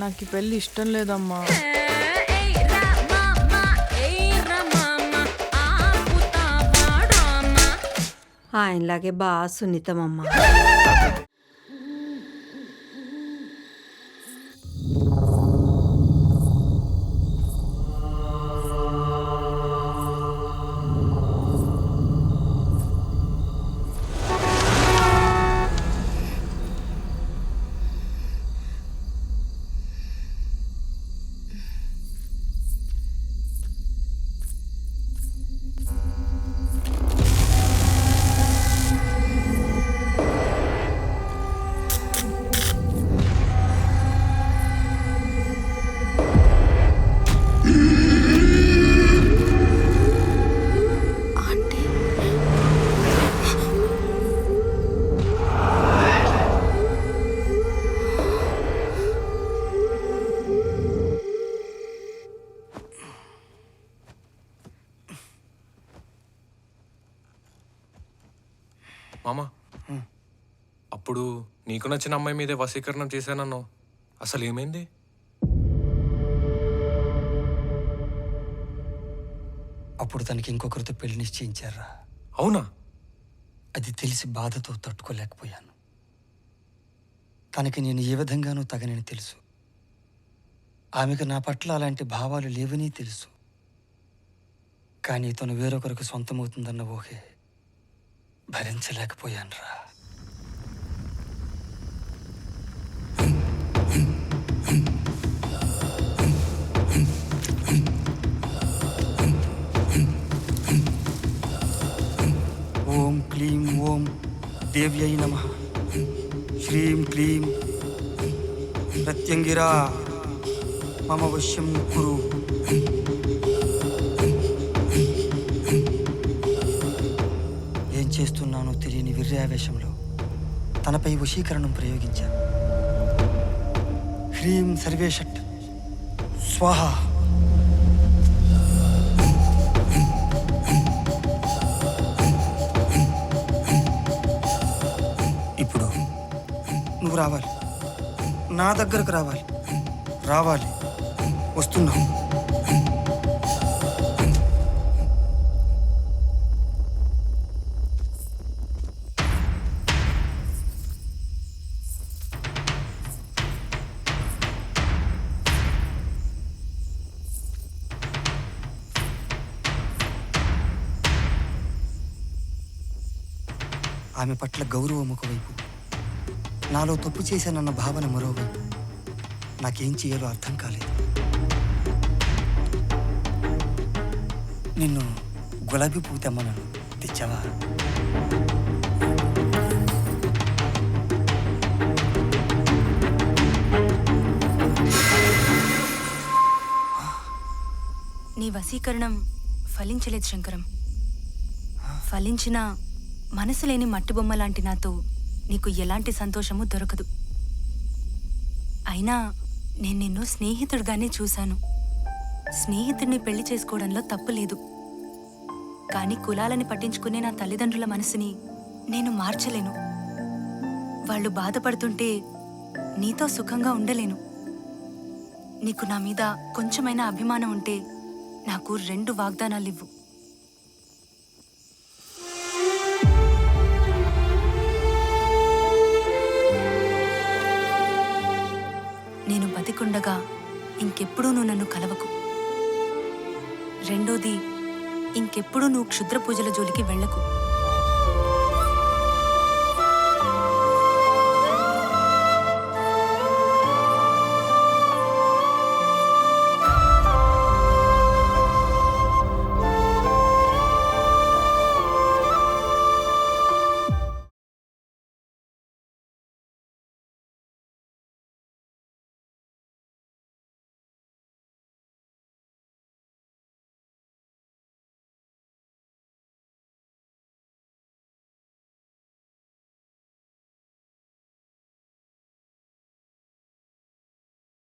నాకు ఈ పెళ్ళి ఇష్టం లేదమ్మా. ఆయనలాగే బాగా సున్నితమమ్మ. మామా, అప్పుడు నీకు నచ్చిన అమ్మాయి మీదే వశీకరణం చేశానన్నావు. అసలు ఏమైంది? అప్పుడు తనకి ఇంకొకరితో పెళ్లి నిశ్చయించారా? అవునా? అది తెలిసి బాధతో తట్టుకోలేకపోయాను. తనకి నేను ఏ విధంగానూ తగనని తెలుసు. ఆమెకు నా పట్ల అలాంటి భావాలు లేవని తెలుసు. కానీ తను వేరొకరికి సొంతమవుతుందన్న ఊహే భరించలేకపోయానురా. ఓం క్లీం ఓం దేవ్యై నమః. శ్రీం క్లీం ప్రత్యంగిరా మమ వశ్యం కురు. ఏం చేస్తున్నానో తెలియని విర్యావేశంలో తనపై వశీకరణం ప్రయోగించా. హ్రీం సర్వేషట్ స్వాహ. ఇప్పుడు నువ్వు రావాలి, నా దగ్గరకు రావాలి. రావాలి, వస్తున్నావు. ఆమె పట్ల గౌరవం ఒకవైపు, నాలో తప్పు చేశానన్న భావన మరోవైపు. నాకేం చేయాలో అర్థం కాలేదు. నిన్ను గులాబీ పువ్వు తెమ్మన్నాను, తెచ్చావా? నీ వశీకరణం ఫలించలేదు శంకరం. ఫలించిన మనసు లేని మట్టిబొమ్మ లాంటి నాతో నీకు ఎలాంటి సంతోషము దొరకదు. అయినా నేను నిన్ను స్నేహితుడిగానే చూశాను. స్నేహితుడిని పెళ్లి చేసుకోవడంలో తప్పు లేదు. కానీ కులాలని పట్టించుకునే నా తల్లిదండ్రుల మనసుని నేను మార్చలేను. వాళ్ళు బాధపడుతుంటే నీతో సుఖంగా ఉండలేను. నీకు నా మీద కొంచెమైనా అభిమానం ఉంటే నాకు 2 వాగ్దానాలివ్వు. నేను బతికుండగా ఇంకెప్పుడూ నువ్వు నన్ను కలవకు. రెండోది, ఇంకెప్పుడూ నువ్వు క్షుద్ర పూజల జోలికి వెళ్ళకు.